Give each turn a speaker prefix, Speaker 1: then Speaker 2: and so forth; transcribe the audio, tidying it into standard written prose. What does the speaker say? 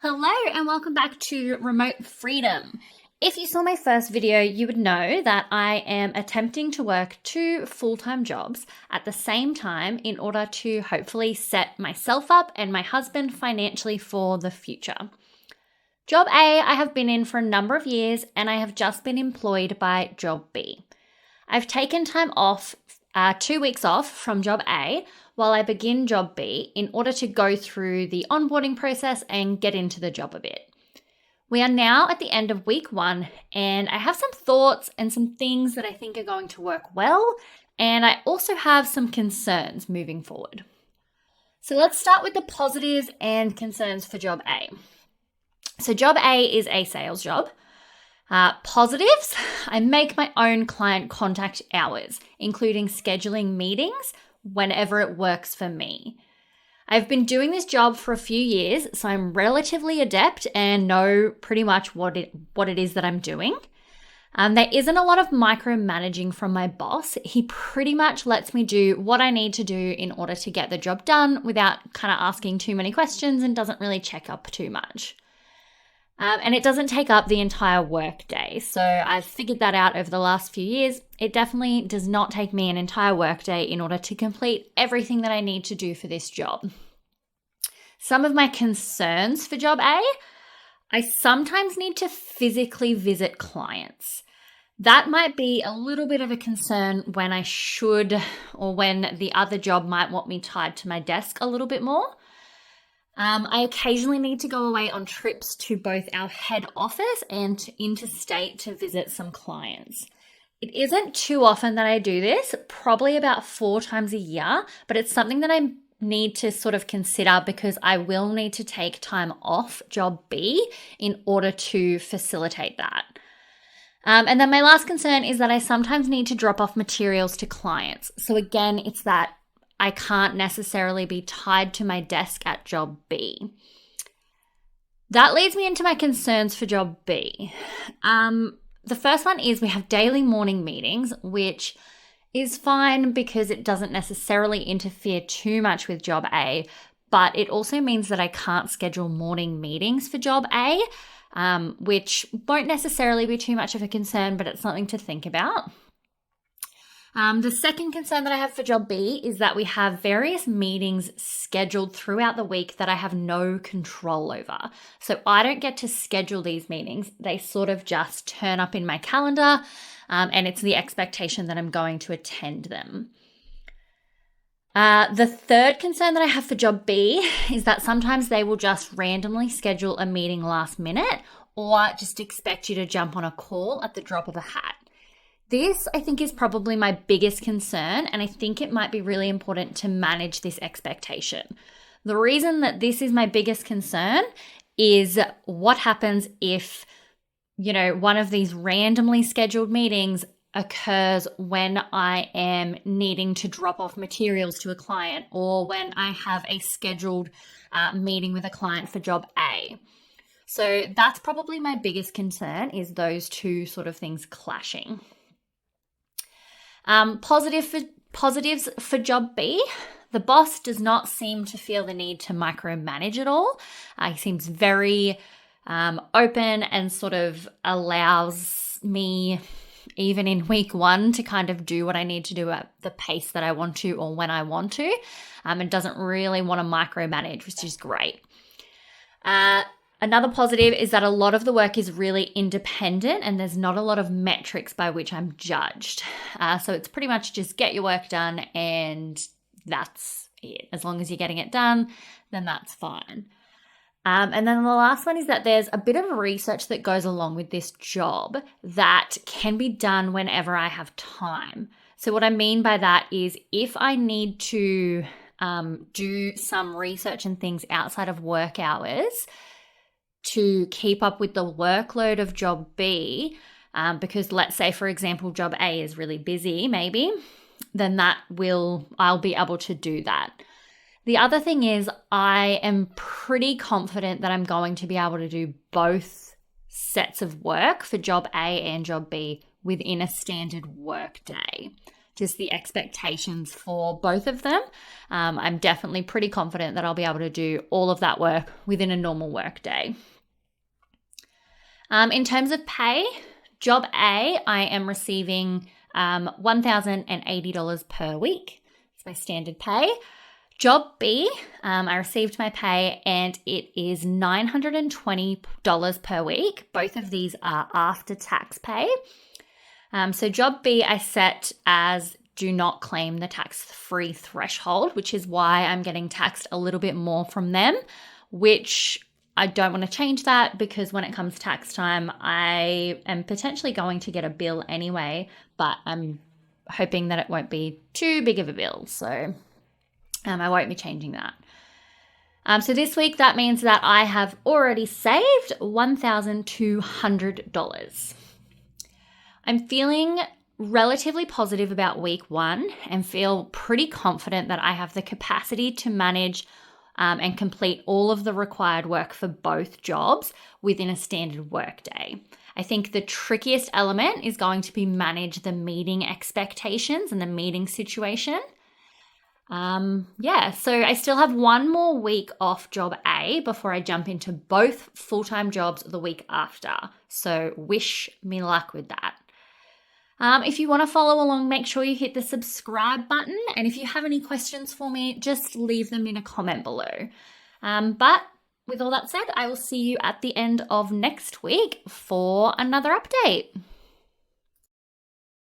Speaker 1: Hello and welcome back to Remote Freedom. If you saw my first video, you would know that I am attempting to work two full-time jobs at the same time in order to hopefully set myself up and my husband financially for the future. Job A, I have been in for a number of years and I have just been employed by Job B. I've taken time off, 2 weeks off from Job A while I begin Job B in order to go through the onboarding process and get into the job a bit. We are now at the end of week 1 and I have some thoughts and some things that I think are going to work well, and I also have some concerns moving forward. So let's start with the positives and concerns for Job A. So Job A is a sales job. Positives, I make my own client contact hours, including scheduling meetings whenever it works for me. I've been doing this job for a few years, so I'm relatively adept and know pretty much what it is that I'm doing. There isn't a lot of micromanaging from my boss. He pretty much lets me do what I need to do in order to get the job done without kind of asking too many questions, and doesn't really check up too much. And it doesn't take up the entire work day. So I've figured that out over the last few years. It definitely does not take me an entire work day in order to complete everything that I need to do for this job. Some of my concerns for Job A, I sometimes need to physically visit clients. That might be a little bit of a concern when I should, or when the other job might want me tied to my desk a little bit more. I occasionally need to go away on trips to both our head office and interstate to visit some clients. It isn't too often that I do this, probably about 4 times a year, but it's something that I need to sort of consider because I will need to take time off Job B in order to facilitate that. And then my last concern is that I sometimes need to drop off materials to clients. So again, it's that I can't necessarily be tied to my desk at Job B. That leads me into my concerns for Job B. The first one is we have daily morning meetings, which is fine because it doesn't necessarily interfere too much with Job A, but it also means that I can't schedule morning meetings for Job A, which won't necessarily be too much of a concern, but it's something to think about. The second concern that I have for Job B is that we have various meetings scheduled throughout the week that I have no control over. So I don't get to schedule these meetings. They sort of just turn up in my calendar, and it's the expectation that I'm going to attend them. The third concern that I have for Job B is that sometimes they will just randomly schedule a meeting last minute or just expect you to jump on a call at the drop of a hat. This, I think, is probably my biggest concern, and I think it might be really important to manage this expectation. The reason that this is my biggest concern is what happens if, one of these randomly scheduled meetings occurs when I am needing to drop off materials to a client, or when I have a scheduled meeting with a client for Job A. So that's probably my biggest concern, is those two sort of things clashing. Positives for Job B. The boss does not seem to feel the need to micromanage at all. He seems very open and sort of allows me, even in week 1, to kind of do what I need to do at the pace that I want to or when I want to, and doesn't really want to micromanage, which is great. Another positive is that a lot of the work is really independent and there's not a lot of metrics by which I'm judged. So it's pretty much just get your work done and that's it. As long as you're getting it done, then that's fine. And then the last one is that there's a bit of research that goes along with this job that can be done whenever I have time. So what I mean by that is if I need to do some research and things outside of work hours to keep up with the workload of Job B, because let's say, for example, Job A is really busy, maybe, then I'll be able to do that. The other thing is I am pretty confident that I'm going to be able to do both sets of work for Job A and Job B within a standard work day. just the expectations for both of them. I'm definitely pretty confident that I'll be able to do all of that work within a normal work day. In terms of pay, job A, I am receiving $1,080 per week. It's my standard pay. Job B, I received my pay and it is $920 per week. Both of these are after tax pay. So job B I set as do not claim the tax-free threshold, which is why I'm getting taxed a little bit more from them, which I don't want to change that because when it comes tax time, I am potentially going to get a bill anyway, but I'm hoping that it won't be too big of a bill. So I won't be changing that. So this week, that means that I have already saved $1,200. I'm feeling relatively positive about week 1 and feel pretty confident that I have the capacity to manage and complete all of the required work for both jobs within a standard work day. I think the trickiest element is going to be manage the meeting expectations and the meeting situation. So I still have one more week off job A before I jump into both full-time jobs the week after. So wish me luck with that. If you want to follow along, make sure you hit the subscribe button. And if you have any questions for me, just leave them in a comment below. But with all that said, I will see you at the end of next week for another update.